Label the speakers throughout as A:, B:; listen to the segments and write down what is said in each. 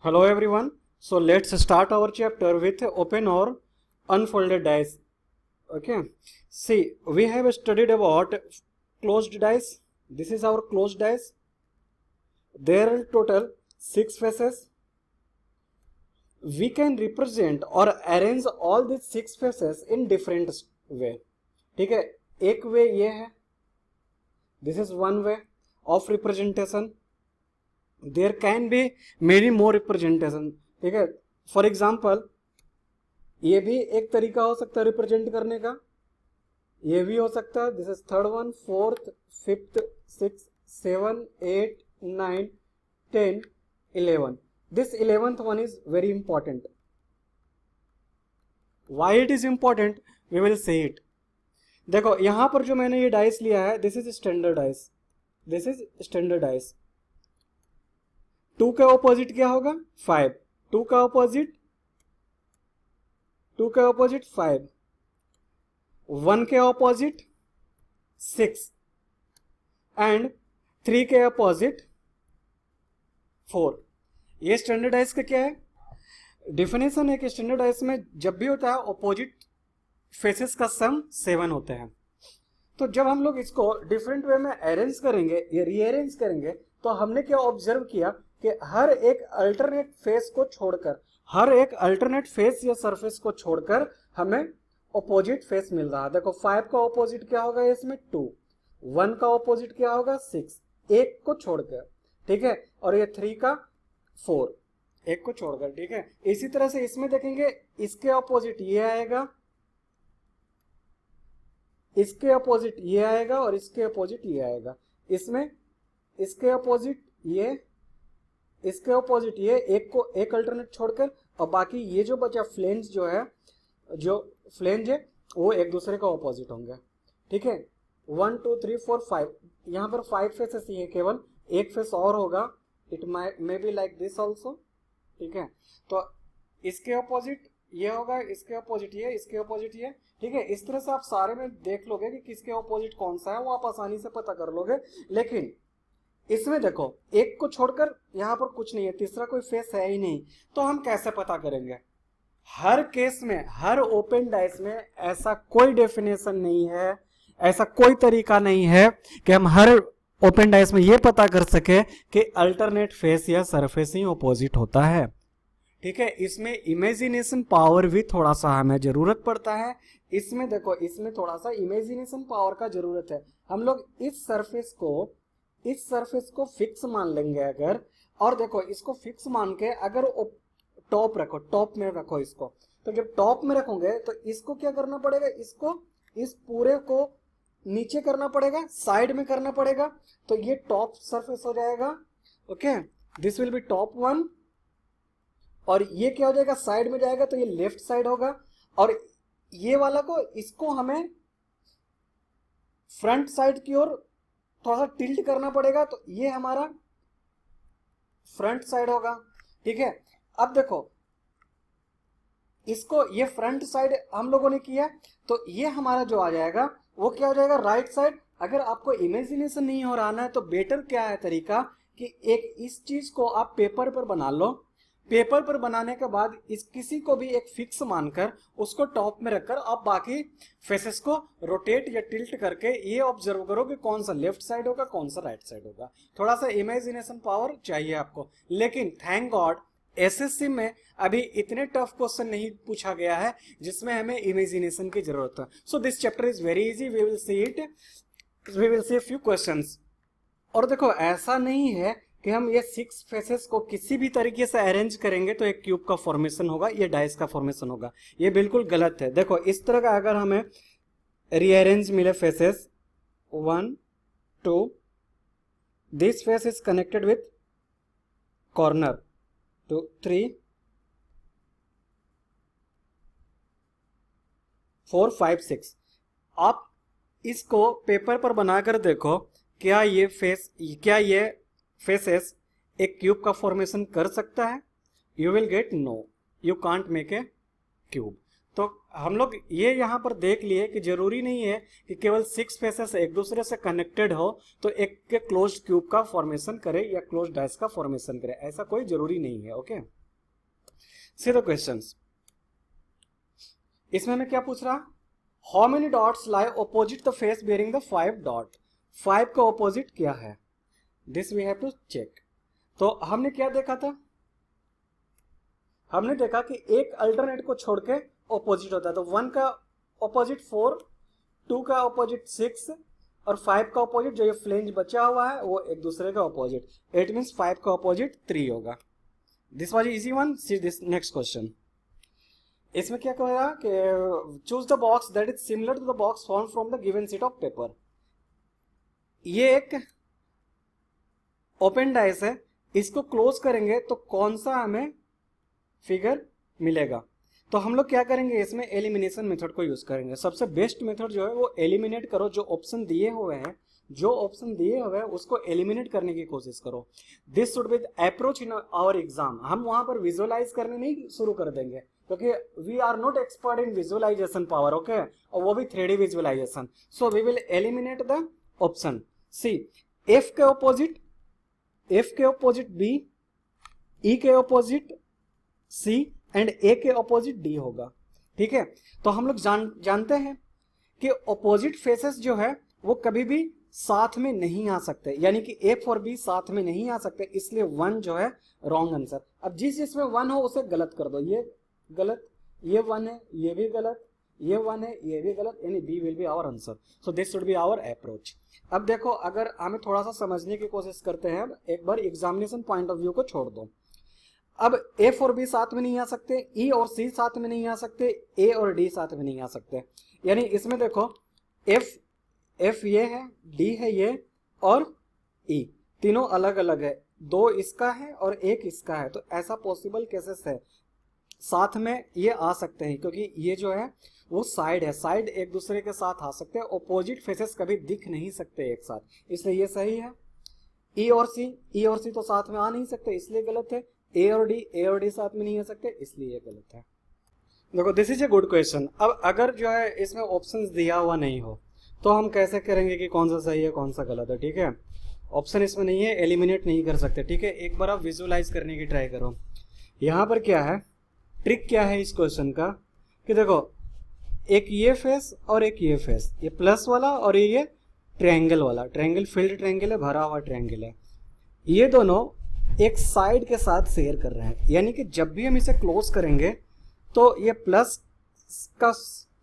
A: Hello everyone. So let's start our chapter with open or unfolded dice. Okay. See, we have studied about closed dice. This is our closed dice. There are total 6 faces. We can represent or arrange all these 6 faces in different way. ठीक है, एक वे ये है. This is one way of representation. There can be many more representation. ठीक है, for example ये भी एक तरीका हो सकता है रिप्रेजेंट करने का, ये भी हो सकता है. This is third one, fourth, fifth, six, 7, 8, 9, 10, 11. This 11th one is very important. Why it is important we will see it. देखो यहां पर जो मैंने ये डाइस लिया है, this is standard dice. This is standard dice. 2 का ऑपोजिट क्या होगा? 5. 2 का ऑपोजिट 5. 1 के ऑपोजिट 6 एंड 3 के ऑपोजिट 4. ये स्टैंडर्डाइज का क्या है? डिफिनेशन है कि स्टैंडर्डाइज में जब भी होता है ऑपोजिट फेसेस का सम 7 होते हैं. तो जब हम लोग इसको डिफरेंट वे में अरेंज करेंगे या रीअरेंज करेंगे तो हमने क्या ऑब्जर्व किया कि हर एक अल्टरनेट फेस को छोड़कर, हर एक अल्टरनेट फेस या सरफेस को छोड़कर हमें ऑपोजिट फेस मिल रहा है. देखो 5 का ऑपोजिट क्या होगा इसमें? 2. 1 का ऑपोजिट क्या होगा? 6, एक को छोड़कर. ठीक है, और ये 3 का 4, एक को छोड़कर. ठीक है, इसी तरह से इसमें देखेंगे इसके ऑपोजिट ये आएगा, इसके अपोजिट ये आएगा और इसके अपोजिट ये आएगा. इसमें इसके अपोजिट ये, इसके अपोजिट ये, एक को एक अल्टरनेट छोड़कर, और बाकी ये जो बचा फ्लेंज जो है, जो फ्लेंज है वो एक दूसरे का अपोजिट होंगे. ठीक है, 1 2 3 4 5. यहाँ पर 5 फेसेस ही है, केवल एक फेस और होगा. It may be like this also. ठीक है, तो इसके अपोजिट ये होगा, इसके अपोजिट ये, इसके अपोजिट ये. ठीक है, इस तरह से आप सारे में देख लोगे कि किसके अपोजिट कौन सा है, वो आप आसानी से पता कर लोगे. लेकिन इसमें देखो एक को छोड़कर यहाँ पर कुछ नहीं है, तीसरा कोई फेस है ही नहीं, तो हम कैसे पता करेंगे? हर केस में, हर ओपन डाइस में ऐसा कोई डेफिनेशन नहीं है, ऐसा कोई तरीका नहीं है कि हम हर ओपन डाइस में ये पता कर सके कि अल्टरनेट फेस या सरफेस ही ऑपोजिट होता है. ठीक है, इसमें इमेजिनेशन पावर भी थोड़ा सा हमें जरूरत पड़ता है. इसमें देखो, इसमें थोड़ा सा इमेजिनेशन पावर का जरूरत है. हम लोग इस सरफेस को फिक्स मान लेंगे अगर, और देखो इसको फिक्स मान के अगर टॉप रखो, टॉप में रखो इसको, तो जब टॉप में रखोगे तो इसको क्या करना पड़ेगा? इसको, इस पूरे को नीचे करना पड़ेगा, साइड में करना पड़ेगा, तो ये टॉप सरफेस हो जाएगा. Okay, this will be top 1. और ये क्या हो जाएगा? साइड में जाएगा तो ये लेफ्ट साइड होगा. और ये वाला को, इसको हमें फ्रंट साइड की ओर थोड़ा सा टिल्ट करना पड़ेगा, तो ये हमारा फ्रंट साइड होगा. ठीक है, अब देखो इसको, ये फ्रंट साइड हम लोगों ने किया, तो ये हमारा जो आ जाएगा वो क्या हो जाएगा? Right side. अगर आपको इमेजिनेशन नहीं हो रहा है तो बेटर क्या है तरीका कि एक इस चीज को आप पेपर पर बना लो. पेपर पर बनाने के बाद इस किसी को भी एक फिक्स मानकर उसको टॉप में रखकर आप बाकी फेसेस को रोटेट या टिल्ट करके ये ऑब्जर्व करो कि कौन सा लेफ्ट साइड होगा, कौन सा राइट साइड होगा. थोड़ा सा इमेजिनेशन पावर चाहिए आपको. लेकिन थैंक गॉड एसएससी में अभी इतने टफ क्वेश्चन नहीं पूछा गया है जिसमें हमें इमेजिनेशन की जरूरत है. So this chapter is very easy. We will see it, we will see few questions. और देखो ऐसा नहीं है कि हम ये 6 फेसेस को किसी भी तरीके से अरेंज करेंगे तो एक क्यूब का फॉर्मेशन होगा, ये डाइस का फॉर्मेशन होगा. ये बिल्कुल गलत है. देखो इस तरह का अगर हमें रीअरेंज मिले faces, 1 2, this face is connected with corner, 2 3 4 5 6. आप इसको पेपर पर बनाकर देखो, क्या ये फेसेस एक क्यूब का फॉर्मेशन कर सकता है? You will get no, you can't make a cube. तो हम लोग ये यहाँ पर देख लिए कि जरूरी नहीं है कि केवल 6 फेसेस एक दूसरे से कनेक्टेड हो तो एक के क्लोज्ड क्यूब का फॉर्मेशन करे या क्लोज्ड डाइस का फॉर्मेशन करे, ऐसा कोई जरूरी नहीं है। Okay, see the questions. इसमें मैं क्या पूछ रहा, how many dots lie opposite the face bearing the 5 dot, 5 का ऑपोजिट क्या है, this we have to check. तो हमने क्या देखा था, हमने देखा कि एक अल्टरनेट को छोड़ के ऑपोजिट होता है, तो 1 का ऑपोजिट 4, 2 का ऑपोजिट 6 और 5 का ऑपोजिट जो ये फ्लेंज बचा हुआ है वो एक दूसरे का ऑपोजिट, इट मींस 5 का ऑपोजिट 3 होगा। This was easy one. See this next question. इसमें क्या कहेगा कि choose the box that is similar to the box form from the given sheet of paper. ये एक ओपन डाइस है, इसको क्लोज करेंगे तो कौन सा हमें फिगर मिलेगा। तो हम लोग क्या करेंगे, इसमें एलिमिनेशन मेथड को यूज करेंगे। सबसे बेस्ट मेथड जो है वो एलिमिनेट करो, जो ऑप्शन दिए हुए हैं, जो ऑप्शन दिए हुए हैं उसको एलिमिनेट करने की कोशिश करो। This should be the approach in our exam. हम वहां पर विजुअलाइज करने नहीं शुरू कर देंगे क्योंकि we are not expert in visualization power, okay, और वो भी 3D visualization. So we will eliminate the option C, F के ऑपोजिट बी, ई के ऑपोजिट सी एंड ए के ऑपोजिट डी होगा। ठीक है, तो हम लोग जानते हैं कि ऑपोजिट फेसेस जो है वो कभी भी साथ में नहीं आ सकते, यानी कि एफ और बी साथ में नहीं आ सकते, इसलिए 1 जो है रॉन्ग आंसर। अब जिसमें 1 हो उसे गलत कर दो, ये गलत, ये 1 है, ये भी गलत, ये 1 है, ये भी गलत, यानी B will be our answer. So this should be our approach. अब देखो, अगर हमें थोड़ा सा समझने की कोशिश करते हैं, एक बार एग्जामिनेशन पॉइंट ऑफ व्यू को छोड़ दो। अब एफ और बी साथ में नहीं आ सकते, ई और सी साथ में नहीं आ सकते, ए और डी साथ में नहीं आ सकते, यानी इसमें देखो एफ ये है, डी है ये, और ई तीनों अलग अलग है, 2 इसका है और 1 इसका है। तो ऐसा पॉसिबल केसेस है, साथ में ये आ सकते हैं क्योंकि ये जो है वो साइड है, साइड एक दूसरे के साथ आ सकते हैं, ऑपोजिट फेसेस कभी दिख नहीं सकते एक साथ, इसलिए ये सही है। ई और सी तो साथ में आ नहीं सकते, इसलिए गलत है। ए और डी साथ में नहीं आ सकते, इसलिए ये गलत है। देखो, this is a good question. अब अगर जो है इसमें ऑप्शंस दिया हुआ नहीं हो तो हम कैसे करेंगे कि कौन सा सही है कौन सा गलत है। ठीक है, ऑप्शन इसमें नहीं है, एलिमिनेट नहीं कर सकते। ठीक है, एक बार आप विजुअलाइज करने की ट्राई करो। यहाँ पर क्या है, ट्रिक क्या है इस क्वेश्चन का कि देखो, एक ये फेस और एक ये फेस, ये प्लस वाला और ये ट्रायंगल वाला, ट्रायंगल फील्ड ट्रायंगल है, भरा हुआ ट्रायंगल है, ये दोनों एक साइड के साथ शेयर कर रहे हैं, यानी कि जब भी हम इसे क्लोज करेंगे तो ये प्लस का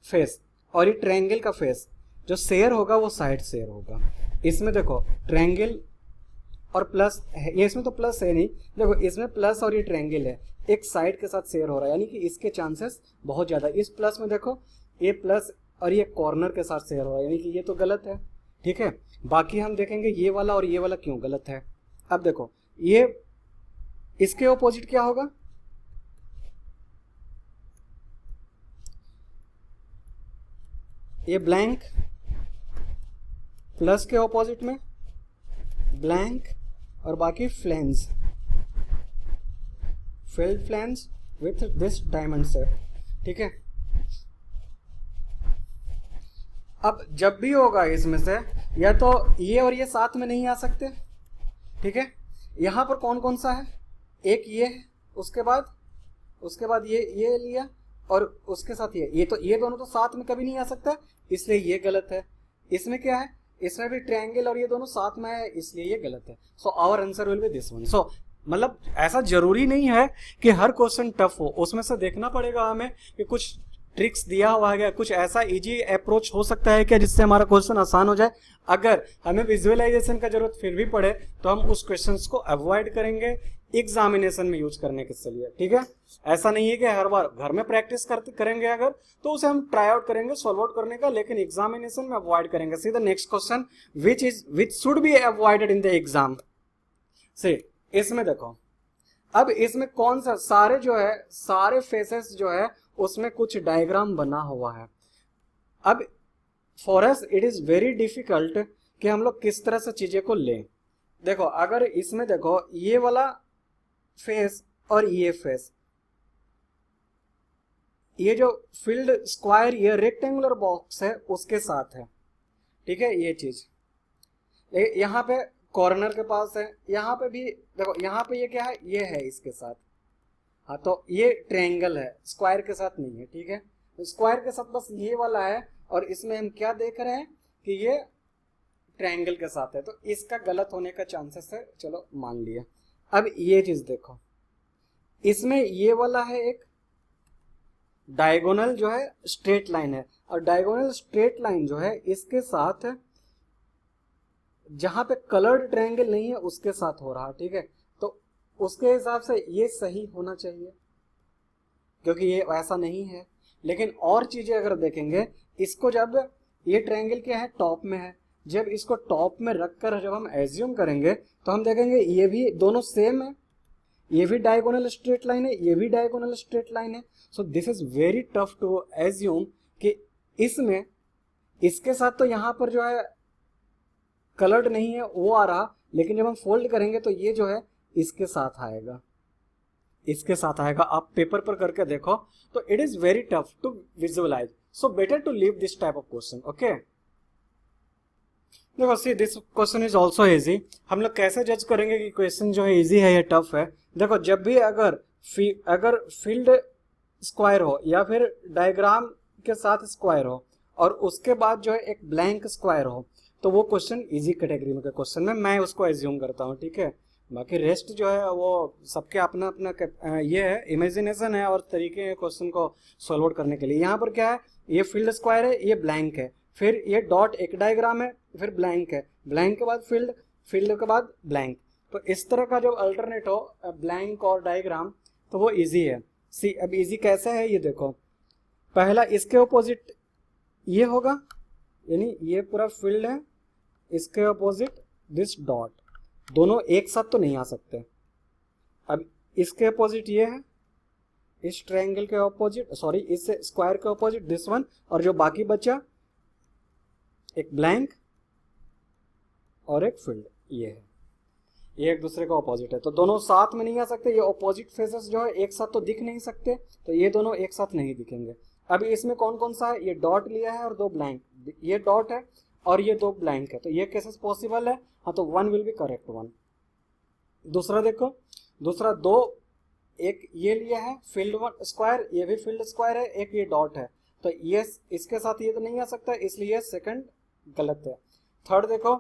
A: फेस और ये ट्रायंगल का फेस जो शेयर होगा वो साइड शेयर होगा। इसमें देखो ट्रायंगल और प्लस है, ये इसमें तो प्लस है नहीं, देखो इसमें प्लस और ये ट्रायंगल है, एक साइड के साथ शेयर हो रहा है, यानी कि इसके चांसेस बहुत ज़्यादा। इस प्लस में देखो ये प्लस और ये कॉर्नर के साथ शेयर हो रहा है, यानी कि ये तो गलत है। ठीक है, बाकी हम देखेंगे ये वाला और ये वाला क्यों गलत है। अब देखो, ये इसके ऑपोजिट क्या होगा, ये ब्लैंक, प्लस के ऑपोजिट में ब्लैंक और बाकी flange, field flange with this diamond shape. ठीक है, अब जब भी होगा इसमें से या तो ये और ये साथ में नहीं आ सकते। ठीक है, यहां पर कौन कौन सा है, एक ये है, उसके बाद ये लिया और उसके साथ ये तो ये दोनों तो साथ में कभी नहीं आ सकता, इसलिए ये गलत है। इसमें क्या है, इसमें भी ट्रायंगल और ये दोनों साथ में है, इसलिए ये गलत है। So our answer will be this one. So मतलब ऐसा जरूरी नहीं है कि हर क्वेश्चन टफ हो, उसमें से देखना पड़ेगा हमें कि कुछ ट्रिक्स दिया हुआ है, कुछ ऐसा इजी अप्रोच हो सकता है क्या जिससे हमारा क्वेश्चन आसान हो जाए। अगर हमें विजुअलाइजेशन का जरूरत फिर भी पड़े तो हम उस क्वेश्चंस को अवॉइड करेंगे एग्जामिनेशन में यूज करने के लिए। ठीक है, ऐसा नहीं है कि हर बार घर में प्रैक्टिस करेंगे अगर तो उसे हम ट्राई आउट करेंगे सॉल्व आउट करने का, लेकिन एग्जामिनेशन में अवॉइड करेंगे। See the next question which should be avoided in the exam. से इसमें देखो, अब इसमें कौन सा सारे जो है सारे फेसेस जो है उसमें कुछ डायग्राम बना हुआ है। अब for us it is very difficult कि हम लोग किस तरह से चीजें को लें। देखो, अगर इसमें देखो ये वाला फेस और ये फेस ये जो फील्ड स्क्वायर ये रेक्टेंगुलर बॉक्स है उसके साथ है, ठीक है ये चीज। यहाँ पे कॉर्नर के पास है, यहाँ पे भी देखो, यहाँ पे ये क्या है, ये है इसके साथ। हाँ तो ये ट्रायंगल है, स्क्वायर के साथ नहीं है, ठीक है। स्क्वायर के साथ बस ये वाला है, और इसमें हम क्या देख रहे हैं कि ये ट्रायंगल के साथ है, तो इसका गलत होने का चांसेस है, चलो मान लिया। अब ये चीज देखो, इसमें ये वाला है एक डायगोनल जो है स्ट्रेट लाइन है, और डायगोनल स्ट्रेट लाइन जो है इसके साथ जहां पे कलर्ड ट्रायंगल नहीं है उसके साथ हो रहा, ठीक है। तो उसके हिसाब से ये सही होना चाहिए, क्योंकि ये ऐसा नहीं है। लेकिन और चीजें अगर देखेंगे, इसको जब ये ट्रायंगल क्या है, टॉप में है, जब इसको टॉप में रखकर जब हम एज्यूम करेंगे तो हम देखेंगे ये भी दोनों सेम है, ये भी डायगोनल स्ट्रेट लाइन है, ये भी डायगोनल स्ट्रेट लाइन है। So this is very tough to assume कि इसमें इसके साथ तो यहाँ पर जो है कलर्ड नहीं है वो आ रहा, लेकिन जब हम फोल्ड करेंगे तो ये जो है इसके साथ आएगा, इसके साथ आएगा। आप पेपर पर करके देखो, तो it is very tough to visualise, so better to leave this type of question, okay. देखो see this question is also easy. हम लोग कैसे जज करेंगे कि क्वेश्चन जो है इजी है या टफ है? देखो जब भी अगर फील्ड स्क्वायर हो या फिर डायग्राम के साथ स्क्वायर हो और उसके बाद जो है एक ब्लैंक स्क्वायर हो, तो वो क्वेश्चन इजी कैटेगरी में का क्वेश्चन में मैं उसको एज्यूम करता हूँ, ठीक है। बाकी रेस्ट जो है वो सबके अपना अपना ये है, इमेजिनेशन है और तरीके हैं क्वेश्चन को सॉल्व करने के लिए। यहाँ पर क्या है, ये फील्ड स्क्वायर है, ये ब्लैंक है, फिर ये डॉट एक डायग्राम है, फिर ब्लैंक है, ब्लैंक के बाद फील्ड, फील्ड के बाद ब्लैंक। तो इस तरह का जो अल्टरनेट हो ब्लैंक और डायग्राम, तो वो इजी है। सी अब इजी कैसे है ये देखो, पहला इसके ऑपोजिट ये होगा, यानी ये पूरा फील्ड है, इसके ऑपोजिट दिस डॉट, दोनों एक साथ तो नहीं आ सकते। अब इसके ऑपोजिट ये है, इस ट्रायंगल के ऑपोजिट, सॉरी इस स्क्वायर के ऑपोजिट दिस वन, और जो बाकी बचा एक ब्लैंक और एक फील्ड, ये है, ये एक दूसरे का ऑपोजिट है, तो दोनों साथ में नहीं आ सकते। ये ऑपोजिट फेसेस जो है एक साथ तो दिख नहीं सकते, तो ये दोनों एक साथ नहीं दिखेंगे। अभी इसमें कौन कौन सा है, ये डॉट लिया है और दो ब्लैंक, ये डॉट है और ये दो ब्लैंक है, तो ये केसेस पॉसिबल है। हाँ तो one will be correct one. दूसरा देखो, दूसरा दो, एक ये लिया है फील्ड स्क्वायर, ये भी फील्ड स्क्वायर है, एक ये डॉट है, तो ये इसके साथ ये तो नहीं आ सकता, इसलिए सेकंड गलत है। थर्ड देखो,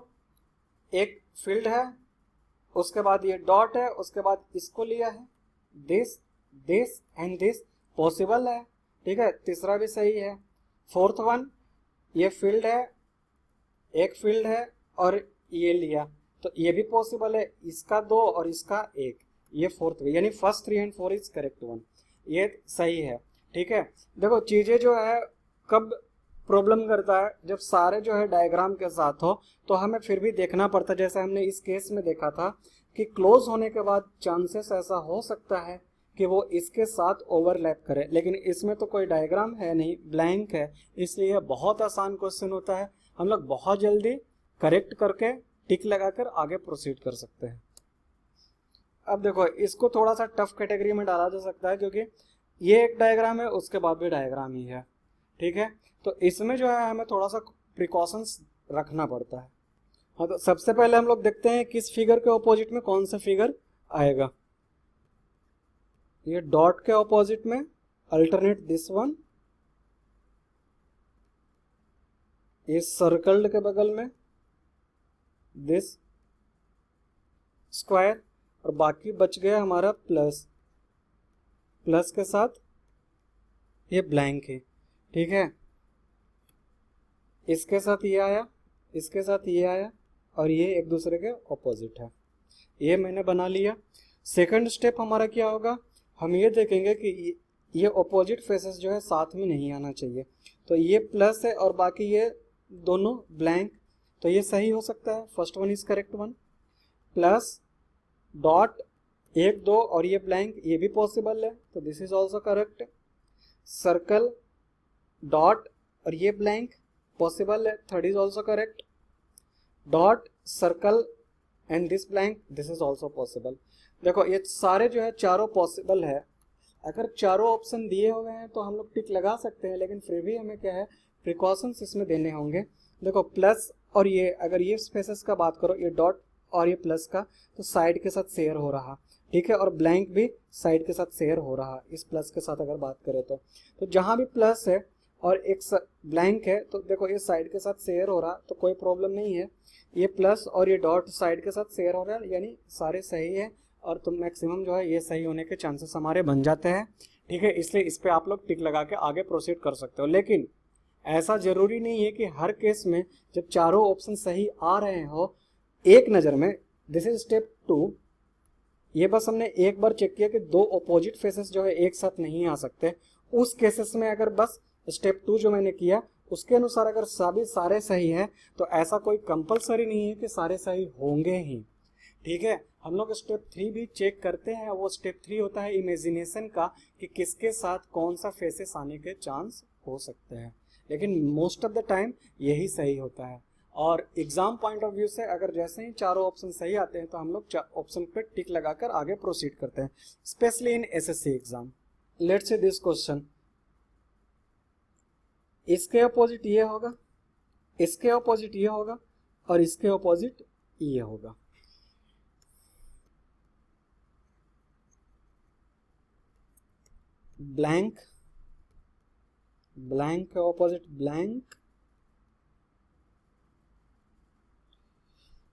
A: एक फील्ड है, उसके बाद ये डॉट है, उसके बाद इसको लिया है, this this and this, possible है, ठीक है, तीसरा भी सही है। फोर्थ वन, ये फील्ड है, एक फील्ड है और ये लिया, तो ये भी पॉसिबल है, इसका दो और इसका एक, ये फोर्थ, यानी first 3 and 4 is correct one, ये सही है, ठीक है। देखो चीजें जो है कब प्रॉब्लम करता है, जब सारे जो है डायग्राम के साथ हो, तो हमें फिर भी देखना पड़ता है, जैसे हमने इस केस में देखा था कि क्लोज होने के बाद चांसेस ऐसा हो सकता है कि वो इसके साथ ओवरलैप करे, लेकिन इसमें तो कोई डायग्राम है नहीं, ब्लैंक है, इसलिए बहुत आसान क्वेश्चन होता है, हम लोग बहुत जल्दी करेक्ट करके टिक लगाकर आगे प्रोसीड कर सकते हैं। अब देखो इसको थोड़ा सा टफ कैटेगरी में डाला जा सकता है, क्योंकि ये एक डायग्राम है, उसके बाद भी डायग्राम ही है, ठीक है, तो इसमें जो है हमें थोड़ा सा प्रिकॉशंस रखना पड़ता है। हाँ तो सबसे पहले हम लोग देखते हैं किस फिगर के ऑपोजिट में कौन सा फिगर आएगा। ये डॉट के ऑपोजिट में अल्टरनेट दिस वन, ये सर्कल्ड के बगल में दिस स्क्वायर, और बाकी बच गया हमारा प्लस, प्लस के साथ ये ब्लैंक है, ठीक है, इसके साथ ये आया, इसके साथ ये आया, और ये एक दूसरे के ऑपोजिट है, ये मैंने बना लिया। सेकंड स्टेप हमारा क्या होगा, हम ये देखेंगे कि ये ऑपोजिट फेसेस जो है साथ में नहीं आना चाहिए, तो ये प्लस है और बाकी ये दोनों ब्लैंक, तो ये सही हो सकता है, first one is correct one. Plus dot एक दो और ये ब्लैंक, ये भी पॉसिबल है, तो this is also correct. Circle dot और ये ब्लैंक पॉसिबल है, third is also correct. Dot circle and this blank, this is also possible. देखो ये सारे जो है चारों पॉसिबल है, अगर चारों ऑप्शन दिए हुए हैं तो हम लोग टिक लगा सकते हैं, लेकिन फिर भी हमें क्या है, प्रिकॉशंस इसमें देने होंगे। देखो प्लस और ये, अगर ये स्पेसेस का बात करो, ये डॉट और ये प्लस का, तो साइड के साथ शेयर हो रहा, ठीक है, और ब्लैंक भी साइड के साथ शेयर हो रहा इस प्लस के साथ अगर बात करें तो जहाँ भी प्लस है और एक ब्लैंक है तो देखो ये साइड के साथ शेयर हो रहा, तो कोई प्रॉब्लम नहीं है। ये प्लस और ये डॉट साइड के साथ शेयर हो रहा है, यानी सारे सही है, और तो मैक्सिमम जो है ये सही होने के चांसेस हमारे बन जाते हैं, ठीक है। इसलिए इस पर आप लोग टिक लगा के आगे प्रोसीड कर सकते हो। लेकिन ऐसा जरूरी नहीं है कि हर केस में जब चारों ऑप्शन सही आ रहे हो एक नज़र में, दिस इज स्टेप 2, ये बस हमने एक बार चेक किया कि दो अपोजिट फेसेस जो है एक साथ नहीं आ सकते, उस केसेस में अगर बस स्टेप 2 जो मैंने किया उसके अनुसार अगर सभी सारे सही है तो ऐसा कोई कंपलसरी नहीं है कि सारे सही होंगे ही, ठीक है। हम लोग स्टेप 3 भी चेक करते हैं, वो स्टेप 3 होता है इमेजिनेशन का, कि किसके साथ कौन सा फेसेस आने के चांस हो सकते हैं, लेकिन मोस्ट ऑफ द टाइम यही सही होता है। और एग्जाम पॉइंट ऑफ व्यू से अगर जैसे ही चारों ऑप्शन सही आते हैं तो हम लोग ऑप्शन पे टिक लगाकर आगे प्रोसीड करते हैं, specially in SSC exam. Let's say this question, इसके अपोजिट ये होगा, इसके अपोजिट ये होगा, और इसके अपोजिट ये होगा। ब्लैंक, ब्लैंक के opposite blank,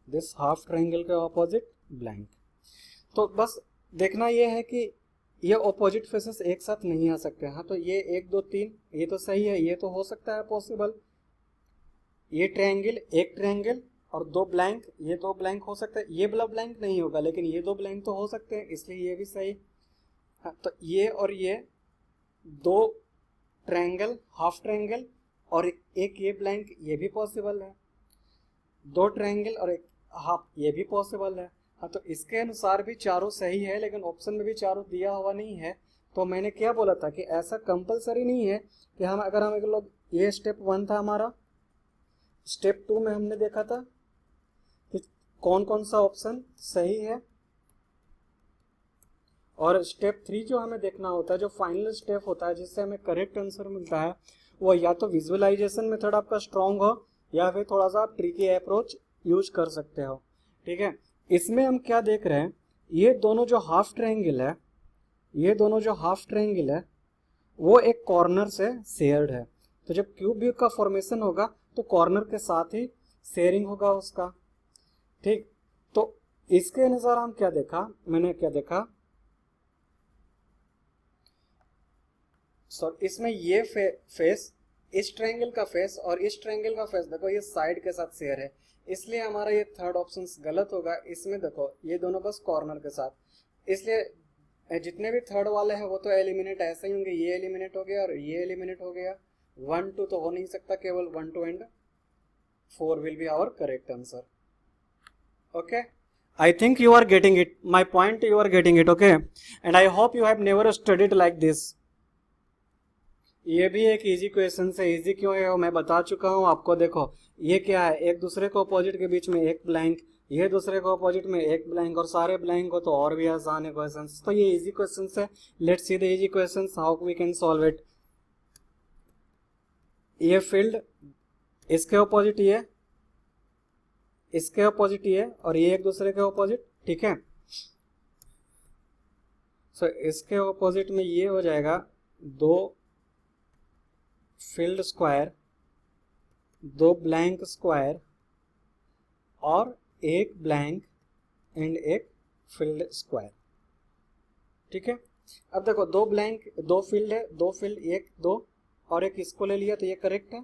A: this half triangle के ऑपोजिट ब्लैंक। तो बस देखना ये है कि ये ऑपोजिट फेसेस एक साथ नहीं आ सकते। हाँ, तो ये 1 2 3 ये तो सही है, ये तो हो सकता है पॉसिबल। ये ट्रायंगल, एक ट्रायंगल और 2 ब्लैंक, ये 2 ब्लैंक हो सकता है। ये वाला ब्लैंक नहीं होगा, लेकिन ये 2 ब्लैंक तो हो सकते हैं, इसलिए ये भी सही। हाँ, तो ये और ये 2 ट्रायंगल, हाफ ट्रायंगल और एक ये ब्लैंक, ये भी पॉसिबल है। 2 ट्रायंगल और एक हाफ, ये भी पॉसिबल है। हाँ, तो इसके अनुसार भी चारों सही है, लेकिन ऑप्शन में भी चारों दिया हुआ नहीं है। तो मैंने क्या बोला था कि ऐसा कंपलसरी नहीं है कि हम अगर हम लोग, ये स्टेप 1 था हमारा, स्टेप 2 में हमने देखा था कि कौन कौन सा ऑप्शन सही है, और स्टेप 3 जो हमें देखना होता है, जो फाइनल स्टेप होता है जिससे हमें करेक्ट आंसर मिलता है, वो या तो विजुअलाइजेशन मेथड आपका स्ट्रांग हो या फिर थोड़ा सा आप ट्रिकी अप्रोच यूज कर सकते हो, ठीक है। इसमें हम क्या देख रहे हैं, ये दोनों जो हाफ ट्रायंगल है, ये दोनों जो हाफ ट्रायंगल है वो एक कॉर्नर से शेयर्ड है। तो जब क्यूब व्यू का फॉर्मेशन होगा तो कॉर्नर के साथ ही शेयरिंग होगा उसका, ठीक। तो इसके अनुसार हम क्या देखा, मैंने क्या देखा, इसमें ये फेस, इस ट्रायंगल का फेस और इस ट्रायंगल का फेस, देखो ये साइड के साथ शेयर है, इसलिए हमारा ये थर्ड ऑप्शन गलत होगा। इसमें देखो ये दोनों बस कॉर्नर के साथ, इसलिए जितने भी थर्ड वाले हैं वो तो एलिमिनेट ऐसे ही होंगे, ये एलिमिनेट हो गया और ये एलिमिनेट हो गया। 1 2 तो हो नहीं सकता, केवल 1 2 and 4 will be our correct answer. Okay, I think you are getting it, my point you are getting it, okay, and I hope you have never studied like this. ये भी एक इजी क्वेश्चन है। Easy क्यों है वो मैं बता चुका हूँ आपको। देखो ये क्या है, एक दूसरे को अपोजिट के बीच में एक ब्लैंक, ये दूसरे को अपोजिट में एक ब्लैंक, और सारे ब्लैंक हो तो और भी आसान है क्वेश्चन। तो ये इजी क्वेश्चन है। Let's see the easy question, how we can solve it. ये फील्ड, इसके अपोजिट ये, इसके अपोजिट ये, और ये एक दूसरे के अपोजिट, ठीक है। सो इसके अपोजिट में ये हो जाएगा 2 फील्ड स्क्वायर, 2 ब्लैंक स्क्वायर और एक ब्लैंक एंड एक फील्ड स्क्वायर, ठीक है। अब देखो 2 ब्लैंक, 2 फील्ड है, 2 फील्ड, 1 2 और एक इसको ले लिया तो ये करेक्ट है।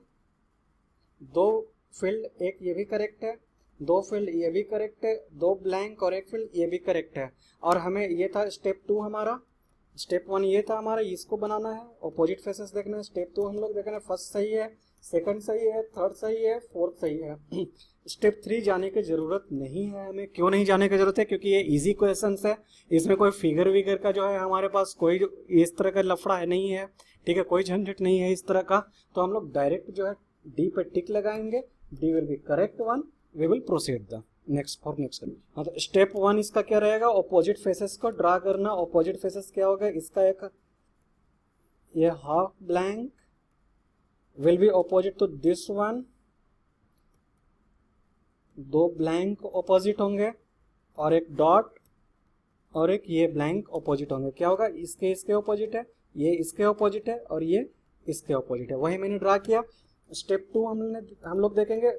A: 2 फील्ड, एक ये भी करेक्ट है, 2 फील्ड ये भी करेक्ट है, 2 ब्लैंक और एक फील्ड ये भी करेक्ट है। और हमें ये था स्टेप 2 हमारा, स्टेप 1 ये था हमारा, इसको बनाना है, अपोजिट फेसेस देखना है। स्टेप 2 हम लोग देख रहे हैं, फर्स्ट सही है, सेकंड सही है, थर्ड सही है, फोर्थ सही है। स्टेप 3 जाने की जरूरत नहीं है हमें। क्यों नहीं जाने की जरूरत है? क्योंकि ये इजी क्वेश्चन है, इसमें कोई फिगर विगर का जो है हमारे पास कोई इस तरह का लफड़ा है नहीं है, ठीक है, कोई झंझट नहीं है इस तरह का। तो हम लोग डायरेक्ट जो है डी पे टिक लगाएंगे, D will be correct one, we will proceed the next for next. मतलब स्टेप 1 इसका क्या रहेगा, ऑपोजिट फेसेस को ड्रा करना। ऑपोजिट फेसेस क्या होगा, इसका एक ये half blank will be opposite to this one, दो ब्लैंक ऑपोजिट होंगे और एक डॉट और एक ये ब्लैंक ऑपोजिट होंगे। क्या होगा, इसके ऑपोजिट है, ये इसके ऑपोजिट है और ये इसके ऑपोजिट है। वही मैंने ड्रा किया। स्टेप 2 हम लोग देखेंगे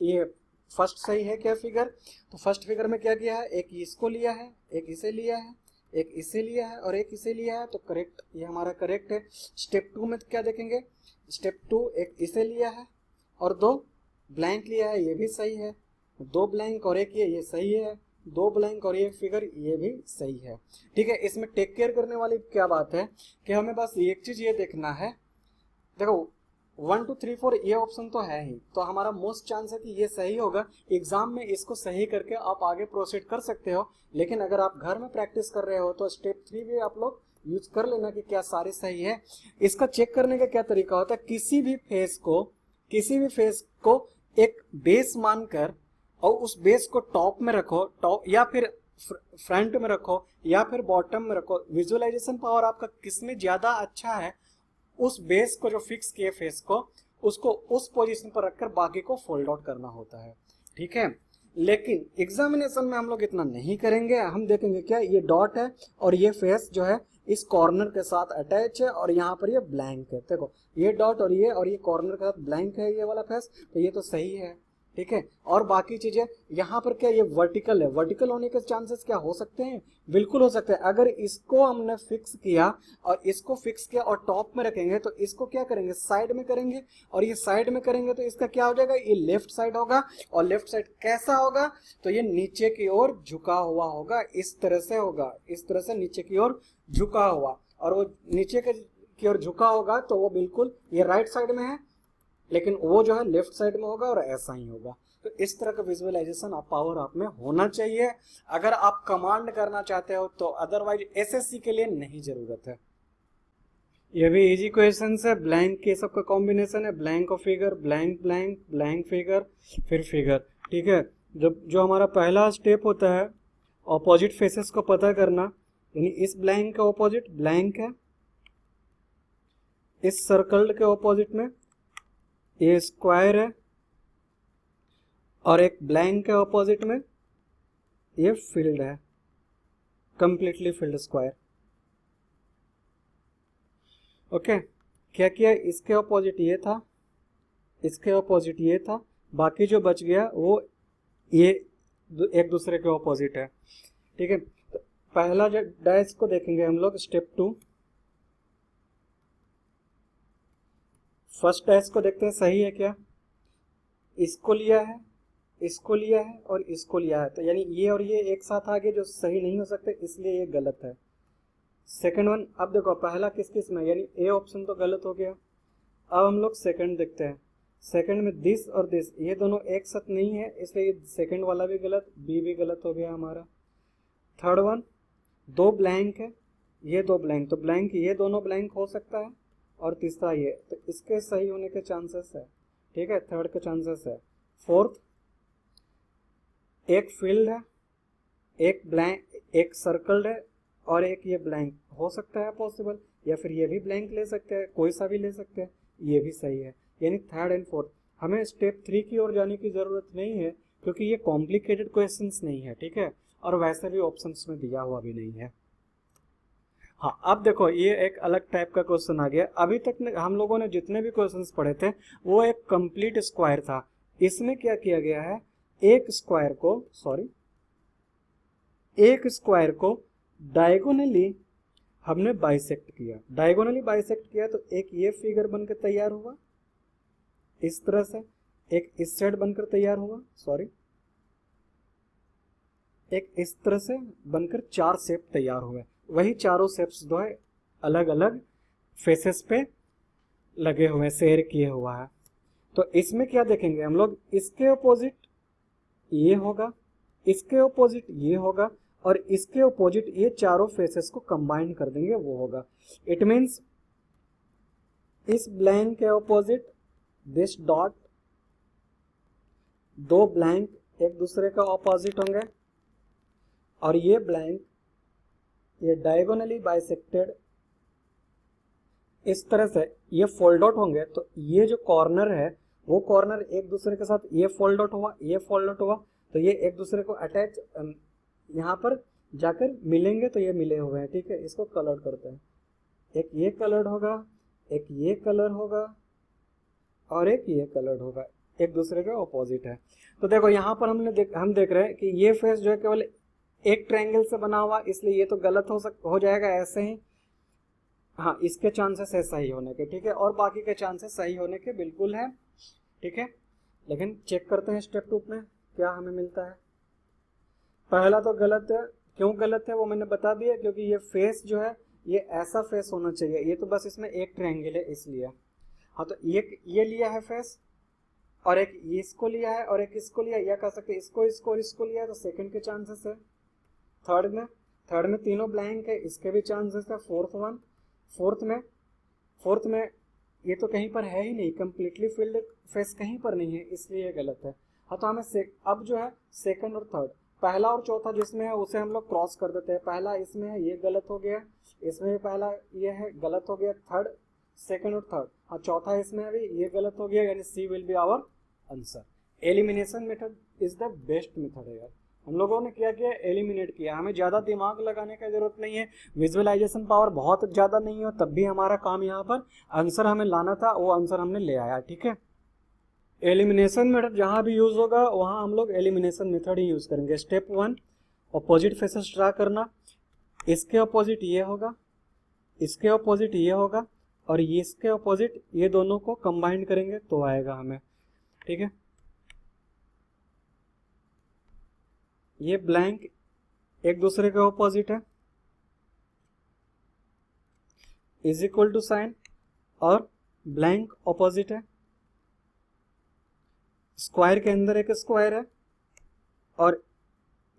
A: ये फर्स्ट सही है क्या फिगर। तो फर्स्ट फिगर में क्या किया है, एक इसको लिया है, एक इसे लिया है, एक इसे लिया है और एक इसे लिया है, तो करेक्ट, ये हमारा करेक्ट है। स्टेप 2 में क्या देखेंगे, स्टेप 2 एक इसे लिया है और दो ब्लैंक लिया है, ये भी सही है। दो ब्लैंक और एक ये सही है, दो ब्लैंक और ये फिगर ये भी सही है। ठीक है, इसमें टेक केयर करने वाली क्या बात है कि हमें बस एक चीज ये देखना है, देखो 1 2 3 4 ये ऑप्शन तो है ही, तो हमारा मोस्ट चांस है कि ये सही होगा। एग्जाम में इसको सही करके आप आगे प्रोसीड कर सकते हो, लेकिन अगर आप घर में प्रैक्टिस कर रहे हो तो स्टेप 3 भी आप लोग यूज कर लेना कि क्या सारे सही है। इसका चेक करने का क्या तरीका होता है, किसी भी फेस को एक बेस मानकर और उस बेस को टॉप में रखो, टॉप या फिर फ्रंट में रखो या फिर बॉटम में रखो। विजुअलाइजेशन पावर आपका किसमें ज्यादा अच्छा है, उस बेस को जो फिक्स किए फेस को, उसको उस पोजीशन पर रखकर बाकी को फोल्ड आउट करना होता है। ठीक है, लेकिन एग्जामिनेशन में हम लोग इतना नहीं करेंगे। हम देखेंगे क्या, ये डॉट है और ये फेस जो है इस कॉर्नर के साथ अटैच है और यहाँ पर ये ब्लैंक है। देखो ये डॉट और ये कॉर्नर के साथ ब्लैंक है ये वाला फेस, तो ये तो सही है। ठीक है, और बाकी चीजें यहाँ पर क्या, ये वर्टिकल है, वर्टिकल होने के चांसेस क्या हो सकते हैं, बिल्कुल हो सकते हैं। अगर इसको हमने फिक्स किया और इसको फिक्स किया और टॉप में रखेंगे तो इसको क्या करेंगे, साइड में करेंगे, और ये साइड में करेंगे तो इसका क्या हो जाएगा, ये लेफ्ट साइड होगा। और लेफ्ट साइड कैसा होगा, तो ये नीचे की ओर झुका हुआ होगा, इस तरह से होगा, इस तरह से नीचे की ओर झुका हुआ। और वो नीचे की ओर झुका होगा तो वो बिल्कुल ये राइट साइड में है, लेकिन वो जो है लेफ्ट साइड में होगा और ऐसा ही होगा। तो इस तरह का विजुअलाइजेशन पावर आप में होना चाहिए अगर आप कमांड करना चाहते हो तो, अदरवाइज एसएससी के लिए नहीं जरूरत है। ये भी इजी क्वेश्चन है, ब्लैंक के सबका कॉम्बिनेशन है, ब्लैंक और figure, blank blank blank figure फिर फिगर। ठीक है, जो हमारा पहला स्टेप होता है ऑपोजिट फेसेस को पता करना, यानी इस ब्लैंक का ऑपोजिट ब्लैंक है, इस सर्कल के ऑपोजिट में ये स्क्वायर है और एक ब्लैंक के ऑपोजिट में ये फील्ड है, कंप्लीटली फील्ड स्क्वायर। ओके, क्या किया, इसके ऑपोजिट ये था, इसके ऑपोजिट ये था, बाकी जो बच गया वो ये एक दूसरे के ऑपोजिट है। ठीक है, तो पहला जो डैश को देखेंगे हम लोग, स्टेप 2 फर्स्ट डैश को देखते हैं सही है क्या। इसको लिया है, इसको लिया है और इसको लिया है, तो यानी ये और ये एक साथ आ गए जो सही नहीं हो सकते, इसलिए ये गलत है। सेकंड वन, अब देखो पहला किस किस में, यानी ए ऑप्शन तो गलत हो गया। अब हम लोग सेकंड देखते हैं, सेकंड में दिस और दिस ये दोनों एक साथ नहीं है, इसलिए सेकंड वाला भी गलत, बी भी गलत हो गया हमारा। थर्ड वन, दो ब्लैंक है, ये दो ब्लैंक, तो ब्लैंक ये दोनों ब्लैंक हो सकता है, और तीसरा ये, तो इसके सही होने के चांसेस है। ठीक है, थर्ड के चांसेस है। फोर्थ, एक फील्ड है, एक ब्लैंक, एक सर्कल्ड है और एक ये ब्लैंक, हो सकता है पॉसिबल, या फिर ये भी ब्लैंक ले सकते हैं, कोई सा भी ले सकते हैं, ये भी सही है। यानी थर्ड एंड फोर्थ। हमें स्टेप 3 की ओर जाने की जरूरत नहीं है क्योंकि ये कॉम्प्लिकेटेड क्वेश्चंस नहीं है। ठीक है, और वैसे भी ऑप्शंस में दिया हुआ भी नहीं है। हाँ, अब देखो ये एक अलग टाइप का क्वेश्चन आ गया। अभी तक हम लोगों ने जितने भी क्वेश्चंस पढ़े थे वो एक कंप्लीट स्क्वायर था। इसमें क्या किया गया है, एक स्क्वायर को डायगोनली हमने बाइसेक्ट किया। डायगोनली बाइसेक्ट किया तो एक ये फिगर बनकर तैयार हुआ इस तरह से, एक इस साइड बनकर तैयार हुआ, एक इस तरह से बनकर चार शेप तैयार हुए। वही चारों शेप्स जो है अलग अलग फेसेस पे लगे हुए, शेयर किए हुआ है। तो इसमें क्या देखेंगे हम लोग, इसके ऑपोजिट ये होगा, इसके ऑपोजिट ये होगा और इसके ऑपोजिट ये चारों फेसेस को कंबाइन कर देंगे वो होगा। इट मींस इस ब्लैंक के ऑपोजिट दिस डॉट, दो ब्लैंक एक दूसरे का ऑपोजिट होंगे और ये ब्लैंक ये डायगोनली बाइसेक्टेड इस तरह से ये फोल्ड आउट होंगे तो ये जो कॉर्नर है वो कॉर्नर एक दूसरे के साथ ये फोल्ड आउट हुआ, ये फोल्ड आउट हुआ, तो ये एक दूसरे को अटैच यहाँ पर जाकर मिलेंगे, तो ये मिले हुए हैं। ठीक है, इसको कलर करते हैं। एक ये कलर होगा, एक ये कलर होगा और एक ये कलर होगा, एक दूसरे के ऑपोजिट है। तो देखो यहाँ पर हम देख रहे हैं कि ये फेस जो है केवल एक ट्रायंगल से बना हुआ, इसलिए ये तो गलत हो जाएगा ऐसे ही। हाँ, इसके चांसेस है सही होने के, ठीक है, और बाकी के चांसेस सही होने के बिल्कुल है। ठीक है, लेकिन चेक करते हैं स्टेप 2 में क्या हमें मिलता है। पहला तो गलत है, क्यों गलत है वो मैंने बता दिया, क्योंकि ये फेस जो है ये ऐसा फेस होना चाहिए, ये तो बस इसमें एक ट्रायंगल है इसलिए। हाँ, तो ये लिया है फेस और एक इसको लिया है और एक इसको लिया, या कह सकते इसको इसको और इसको लिया है, तो सेकंड के चांसेस है। थर्ड में तीनों ब्लैंक है, इसके भी चांसेस है। फोर्थ में ये तो कहीं पर है ही नहीं, कंप्लीटली फिल्ड फेस कहीं पर नहीं है, इसलिए ये गलत है। हाँ, तो हमें अब जो है सेकंड और थर्ड, पहला और चौथा जिसमें है उसे हम लोग क्रॉस कर देते हैं। पहला इसमें है, ये गलत हो गया, इसमें भी पहला ये है, गलत हो गया, सेकंड और थर्ड। हाँ, चौथा इसमें भी ये गलत हो गया, यानी C will be our answer. Elimination method is the best method है यार। हम लोगों ने क्या किया, एलिमिनेट किया, हमें ज़्यादा दिमाग लगाने का जरूरत नहीं है, विजुअलाइजेशन पावर बहुत ज़्यादा नहीं हो तब भी हमारा काम यहाँ पर आंसर हमें लाना था, वो आंसर हमने ले आया। ठीक है, एलिमिनेशन मेथड जहाँ भी यूज होगा वहाँ हम लोग एलिमिनेशन मेथड ही यूज करेंगे। स्टेप 1 अपोजिट फेसेस ड्रा करना, इसके अपोजिट ये होगा, इसके अपोजिट ये होगा और ये इसके अपोजिट, ये दोनों को कंबाइन करेंगे तो आएगा हमें। ठीक है, ये ब्लैंक एक दूसरे के ऑपोजिट है, इज इक्वल टू साइन, और ब्लैंक ऑपोजिट है, स्क्वायर के अंदर एक स्क्वायर है और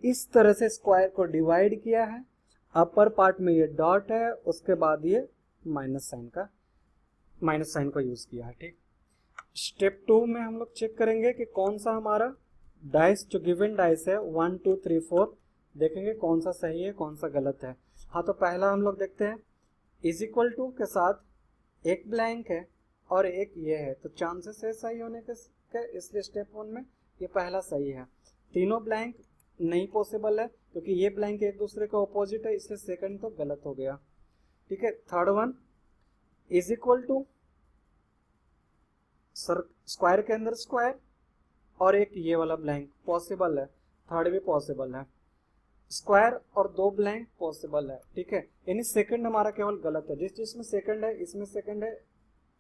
A: इस तरह से स्क्वायर को डिवाइड किया है। अपर पार्ट में ये डॉट है, उसके बाद ये माइनस साइन को यूज किया है। ठीक, स्टेप 2 में हम लोग चेक करेंगे कि कौन सा हमारा डाइस, जो गिवन डाइस है 1 2 3 4, देखेंगे कौन सा सही है कौन सा गलत है। हाँ, तो पहला हम लोग देखते हैं, इज इक्वल टू के साथ एक ब्लैंक है और एक ये है, तो चांसेस है सही होने के, इसलिए स्टेप 1 में ये पहला सही है। तीनों ब्लैंक नहीं पॉसिबल है क्योंकि ये ब्लैंक एक दूसरे के ऑपोजिट है, इसलिए सेकंड तो गलत हो गया। ठीक है, third one is equal to square के अंदर स्क्वायर और एक ये वाला ब्लैंक पॉसिबल है, थर्ड भी पॉसिबल है, स्क्वायर और दो ब्लैंक पॉसिबल है। ठीक है, यानी सेकंड हमारा केवल गलत है, जिसमें सेकंड है इसमें सेकंड है,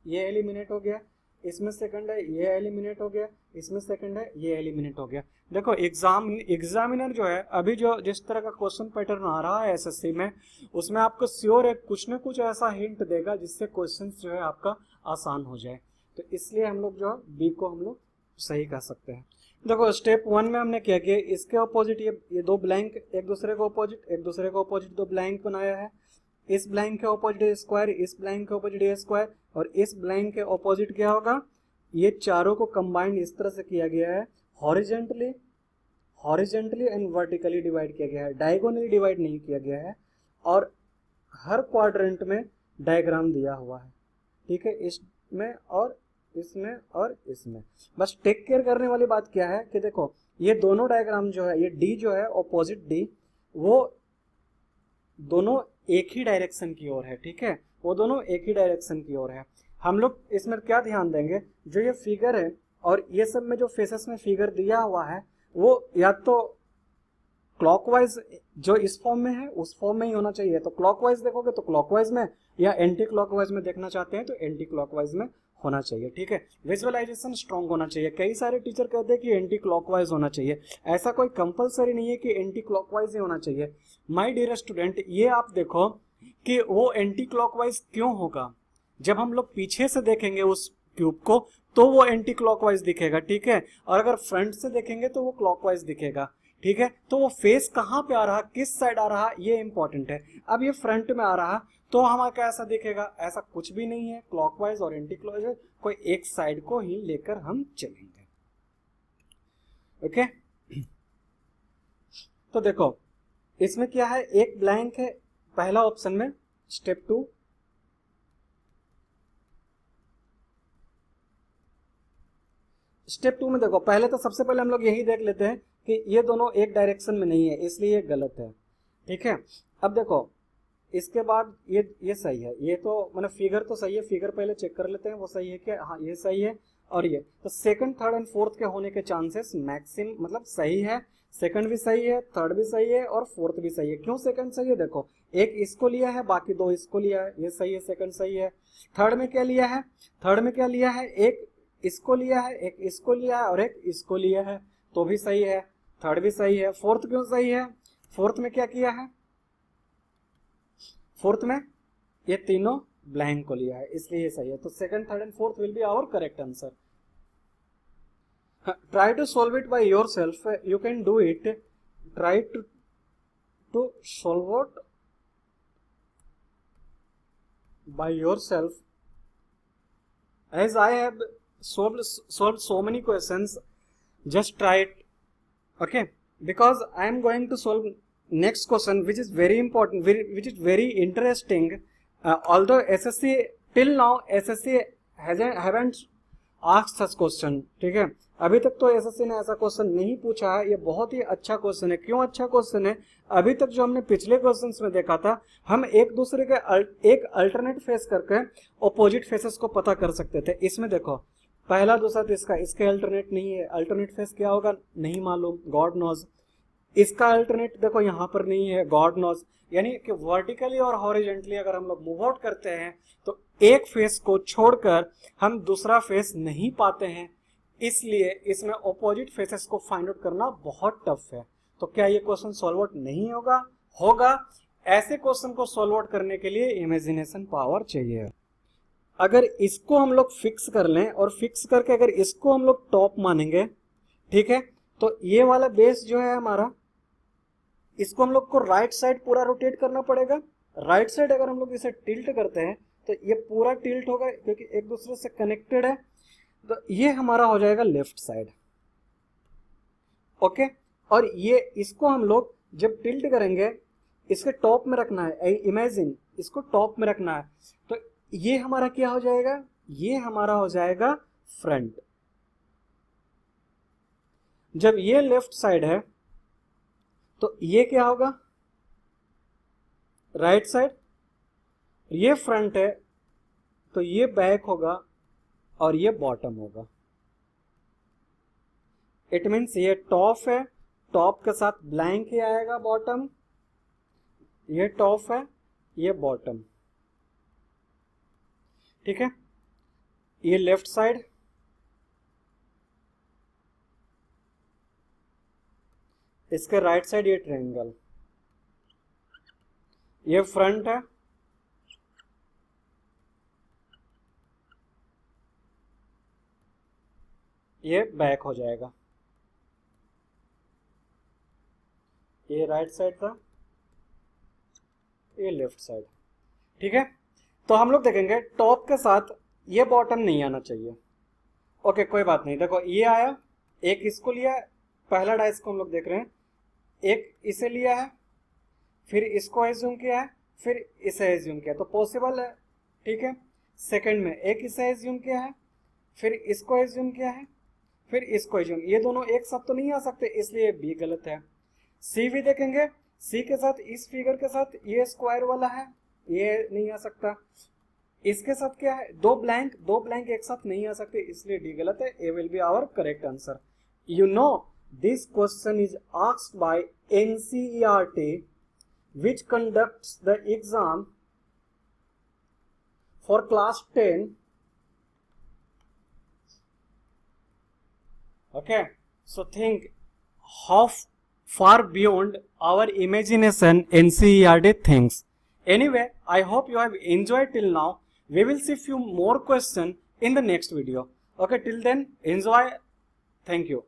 A: ये एलिमिनेट हो गया, इसमें सेकंड है ये एलिमिनेट हो गया, इसमें सेकंड है ये एलिमिनेट हो गया। देखो एग्जामिनर जो है अभी जो जिस तरह का क्वेश्चन पैटर्न आ रहा है एसएससी में, उसमें आपको श्योर है कुछ ना कुछ ऐसा हिंट देगा जिससे क्वेश्चन जो है आपका आसान हो जाए, तो इसलिए हम लोग जो है बी को हम लोग सही कह सकते हैं। देखो स्टेप 1 में हमने क्या किया, इसके अपोजिट ये दो ब्लैंक एक दूसरे को अपोजिट दो ब्लैंक बनाया है, इस ब्लैंक के ऑपोजिट स्क्वायर, इस ब्लैंक के ऑपोजिट स्क्वायर और इस ब्लैंक के ऑपोजिट क्या होगा, ये चारों को कंबाइंड इस तरह से किया गया है, हॉरिजेंटली एंड वर्टिकली डिवाइड किया गया है, डायगोनली डिवाइड नहीं किया गया है, और हर क्वाड्रेंट में डायग्राम दिया हुआ है। ठीक है, इसमें और इसमें और इसमें। बस टेक केयर करने वाली बात क्या है कि देखो ये दोनों डायग्राम जो है, ये डी जो है ऑपोजिट डी, वो दोनों एक ही डायरेक्शन की ओर है। ठीक है, वो दोनों एक ही डायरेक्शन की ओर है। हम लोग इसमें क्या ध्यान देंगे, जो ये फिगर है और ये सब में जो फेसेस में फिगर दिया हुआ है वो या तो क्लॉकवाइज जो इस फॉर्म में है उस फॉर्म में ही होना चाहिए, तो क्लॉकवाइज देखोगे तो क्लॉकवाइज में, या एंटी क्लॉकवाइज में देखना चाहते हैं तो एंटी क्लॉकवाइज में होना चाहिए। ठीक है, विजुअलाइजेशन स्ट्रॉन्ग होना चाहिए। कई सारे टीचर कहते हैं कि एंटी क्लॉकवाइज होना चाहिए, ऐसा कोई कंपलसरी नहीं है कि एंटी क्लॉकवाइज ही होना चाहिए। माय डियर स्टूडेंट, ये आप देखो कि वो एंटी क्लॉकवाइज क्यों होगा, जब हम लोग पीछे से देखेंगे उस क्यूब को तो वो एंटी क्लॉकवाइज दिखेगा। ठीक है, और अगर फ्रंट से देखेंगे तो वो क्लॉकवाइज दिखेगा। ठीक है, तो वो फेस कहाँ पे आ रहा, किस साइड आ रहा, ये इंपॉर्टेंट है। अब ये फ्रंट में आ रहा तो हमारा कैसा दिखेगा, ऐसा कुछ भी नहीं है, क्लॉकवाइज और एंटी क्लॉकवाइज कोई एक साइड को ही लेकर हम चलेंगे। ओके, तो देखो इसमें क्या है, एक ब्लैंक है पहला ऑप्शन में, स्टेप 2 स्टेप 2 में देखो, पहले तो सबसे पहले हम लोग यही देख लेते हैं कि ये दोनों एक डायरेक्शन में नहीं है, इसलिए ये गलत है। ठीक है, अब देखो इसके बाद ये सही है, ये तो मतलब फिगर तो सही है, फिगर पहले चेक कर लेते हैं वो सही है क्या, हाँ ये सही है। और ये तो सेकंड, थर्ड एंड फोर्थ के होने के चांसेस मैक्सिमम मतलब सही है, सेकंड भी सही है, थर्ड भी सही है और फोर्थ भी सही है। क्यों सेकंड सही है, देखो एक इसको लिया है, बाकी दो इसको लिया है, ये सही है, सेकंड सही है। थर्ड में क्या लिया है, थर्ड में क्या लिया है, एक इसको लिया है, एक इसको लिया है और एक इसको लिया है, तो भी सही है, थर्ड भी सही है। फोर्थ क्यों सही है, फोर्थ में क्या किया है, फोर्थ में ये तीनों ब्लैंक को लिया है, इसलिए ये सही है। तो second, third and fourth will be our correct answer. Try to solve it by yourself. You can do it. Try to solve it by yourself. As I have solved so many questions, just try it. Okay, because I am going to solve next question, which is very important, which is very interesting. Although SSC till now SSC haven't asked such question. ठीक है, अभी तक तो SSC ने ऐसा question नहीं पूछा है। ये बहुत ही अच्छा क्वेश्चन है। क्यों अच्छा क्वेश्चन है, अभी तक जो हमने पिछले क्वेश्चंस में देखा था, हम एक दूसरे के एक अल्टरनेट फेस करके अपोजिट फेसेस को पता कर सकते थे। इसमें देखो पहला दूसरा तीसरा, इसके अल्टरनेट नहीं है, अल्टरनेट फेस क्या होगा नहीं मालूम, गॉड नोज। इसका अल्टरनेट देखो यहाँ पर नहीं है, गॉड नोज। यानी कि वर्टिकली और हॉरिजेंटली अगर हम लोग मूव आउट करते हैं तो एक फेस को छोड़कर हम दूसरा फेस नहीं पाते हैं, इसलिए इसमें ऑपोजिट फेसेस को फाइंड आउट करना बहुत टफ है। तो क्या ये क्वेश्चन सॉल्व आउट नहीं होगा, होगा। ऐसे क्वेश्चन को सॉल्व आउट करने के लिए इमेजिनेशन पावर चाहिए। अगर इसको हम लोग फिक्स कर लें और फिक्स करके अगर इसको हम लोग टॉप मानेंगे, ठीक है, तो ये वाला बेस जो है हमारा, इसको हम लोग को राइट साइड पूरा रोटेट करना पड़ेगा। राइट साइड अगर हम लोग इसे टिल्ट करते हैं तो ये पूरा टिल्ट होगा क्योंकि एक दूसरे से कनेक्टेड है। तो ये हमारा हो जाएगा लेफ्ट साइड। ओके, और ये इसको हम लोग जब टिल्ट करेंगे इसके टॉप में रखना है, इमेजिन इसको टॉप में रखना है, तो ये हमारा क्या हो जाएगा, ये हमारा हो जाएगा फ्रंट। जब ये लेफ्ट साइड है तो ये क्या होगा, राइट साइड। ये फ्रंट है तो ये बैक होगा और ये बॉटम होगा। इट मीन्स ये टॉप है, टॉप के साथ ब्लैंक ही आएगा बॉटम, ये टॉप है ये बॉटम। ठीक है, ये लेफ्ट साइड, इसके राइट साइड ये ट्रायंगल, ये फ्रंट है, ये बैक हो जाएगा। ये राइट साइड था, ये लेफ्ट साइड। ठीक है, तो हम लोग देखेंगे टॉप के साथ ये बॉटम नहीं आना चाहिए। ओके, कोई बात नहीं। देखो ये आया, एक इसको लिया, पहला डाइस को हम लोग देख रहे हैं, एक इसे लिया है, फिर इसको एज्यूम किया है, फिर इसे एज्यूम किया, तो पॉसिबल है। ठीक है, सेकंड में एक इसे एज्यूम किया है, फिर इसको एज्यूम किया है, फिर इसको एज्यूम, ये दोनों एक साथ तो नहीं आ सकते, इसलिए बी गलत है। सी भी देखेंगे, सी के साथ इस फिगर के साथ ये स्क्वायर वाला है, ये नहीं आ सकता। इसके साथ क्या है, दो ब्लैंक एक साथ नहीं आ सकते, इसलिए डी गलत है। A will be our correct answer. You know this question is asked by NCERT which conducts the exam for class 10. Okay, so think how far beyond our imagination NCERT thinks. Anyway, I hope you have enjoyed till now. We will see few more questions in the next video. Okay, till then, enjoy. Thank you.